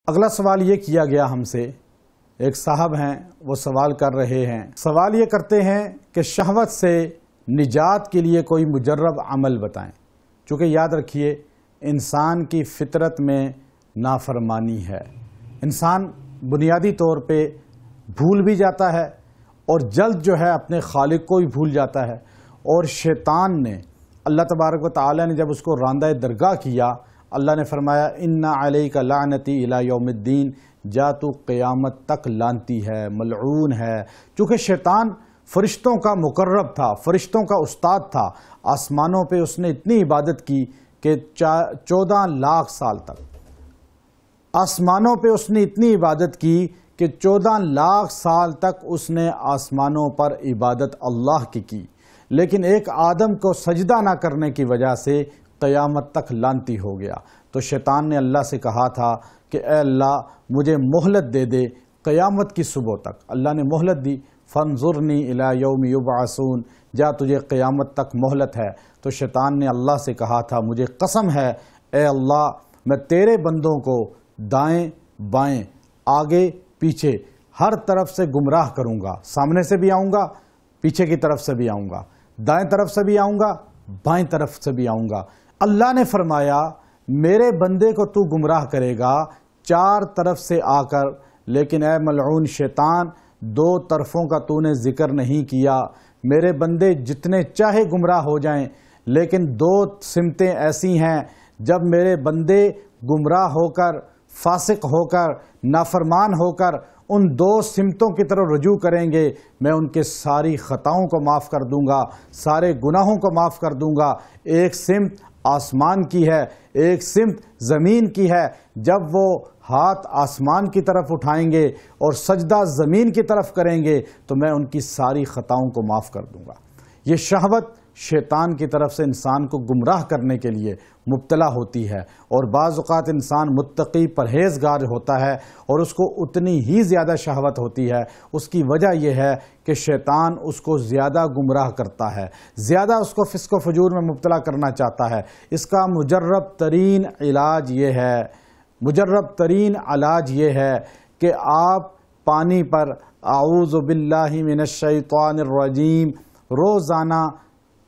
اگلا سوال یہ کیا گیا ہم سے، ایک صاحب ہیں وہ سوال کر رہے ہیں، سوال یہ کرتے ہیں کہ شہوت سے نجات کے لیے کوئی مجرب عمل بتائیں، چونکہ یاد رکھیے انسان کی فطرت میں نافرمانی ہے، انسان بنیادی طور پہ بھول بھی جاتا ہے اور جلد جو ہے اپنے خالق کو بھی بھول جاتا ہے، اور شیطان نے اللہ تبارک و تعالی نے جب اس کو راندہ درگاہ کیا، اللہ نے فرمایا اِنَّ عَلَيْكَ لَعْنَتِي إِلَى يَوْمِ الدِّينِ، جا تو قیامت تک لعنتی ہے، ملعون ہے۔ چونکہ شیطان فرشتوں کا مقرب تھا، فرشتوں کا استاد تھا، آسمانوں پہ اس نے اتنی عبادت کی کہ 14 لاکھ سال تک، آسمانوں پہ اس نے اتنی عبادت کی کہ 14 لاکھ سال تک اس نے آسمانوں پر عبادت اللہ کی، لیکن ایک آدم کو سجدہ نہ کرنے کی وجہ سے قیامت تک لعنتی ہو گیا۔ تو شیطان نے اللہ سے کہا تھا کہ اے اللہ مجھے مہلت دے دے قیامت کی صبح تک، اللہ نے مہلت دی، فانظرنی الی یوم یبعثون، جا تجھے قیامت تک مہلت ہے۔ تو شیطان نے اللہ سے کہا تھا مجھے قسم ہے اے اللہ میں تیرے بندوں کو دائیں بائیں آگے پیچھے ہر طرف سے گمراہ کروں گا، سامنے سے بھی آؤں گا، پیچھے کی طرف سے بھی آؤں گا، دائیں طرف سے بھی آؤں گا، بائیں طرف سے بھی آؤں گا۔ اللہ نے فرمایا میرے بندے کو تو گمراہ کرے گا 4 طرف سے آ کر، لیکن اے ملعون شیطان 2 طرفوں کا تو نے ذکر نہیں کیا۔ میرے بندے جتنے چاہے گمراہ ہو جائیں، لیکن 2 سمتیں ایسی ہیں جب میرے بندے گمراہ ہو کر، فاسق ہو کر، نافرمان ہو کر ان 2 سمتوں کی طرف رجوع کریں گے، میں ان کے ساری خطاؤں کو معاف کر دوں گا، سارے گناہوں کو معاف کر دوں گا۔ ایک سمت آسمان کی ہے، ایک سمت زمین کی ہے، جب وہ ہاتھ آسمان کی طرف اٹھائیں گے اور سجدہ زمین کی طرف کریں گے تو میں ان کی ساری خطاؤں کو معاف کر دوں گا۔ یہ شہوت شیطان کی طرف سے انسان کو گمراہ کرنے کے لیے مبتلا ہوتی ہے، اور بعض اوقات انسان متقی پرہیزگار ہوتا ہے اور اس کو اتنی ہی زیادہ شہوت ہوتی ہے۔ اس کی وجہ یہ ہے کہ شیطان اس کو زیادہ گمراہ کرتا ہے، زیادہ اس کو فسق و فجور میں مبتلا کرنا چاہتا ہے۔ اس کا مجرب ترین علاج یہ ہے کہ آپ پانی پر اعوذ باللہ من الشیطان الرجیم روزانہ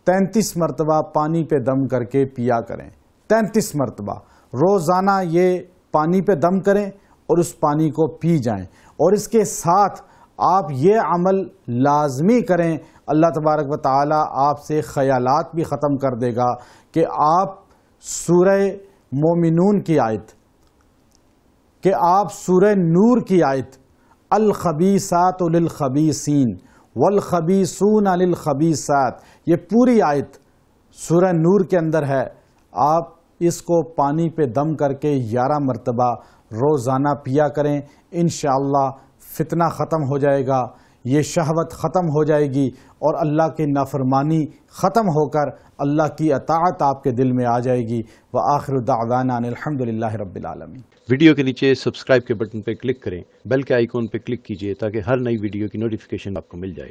33 مرتبہ پانی پہ دم کر کے پیا کریں، 33 مرتبہ روزانہ یہ پانی پہ دم کریں اور اس پانی کو پی جائیں، اور اس کے ساتھ آپ یہ عمل لازمی کریں، اللہ تبارک و تعالی آپ سے خیالات بھی ختم کر دے گا کہ آپ سورہ مومنون کی آیت، کہ آپ سورہ نور کی آیت الخبیثات للخبیثین والخبیثون للخبیثات، یہ پوری آیت سورہ نور کے اندر ہے، آپ اس کو پانی پہ دم کر کے 11 مرتبہ روزانہ پیا کریں، انشاءاللہ فتنہ ختم ہو جائے گا، یہ شہوت ختم ہو جائے گی، اور اللہ کی نافرمانی ختم ہو کر اللہ کی اطاعت آپ کے دل میں آ جائے گی۔ وآخر دعوانا ان الحمدللہ رب العالمین۔ ویڈیو کے نیچے سبسکرائب کے بٹن پہ کلک کریں، بیل کے آئیکن پہ کلک کیجئے تاکہ ہر نئی ویڈیو کی نوٹیفیکیشن آپ کو مل جائے۔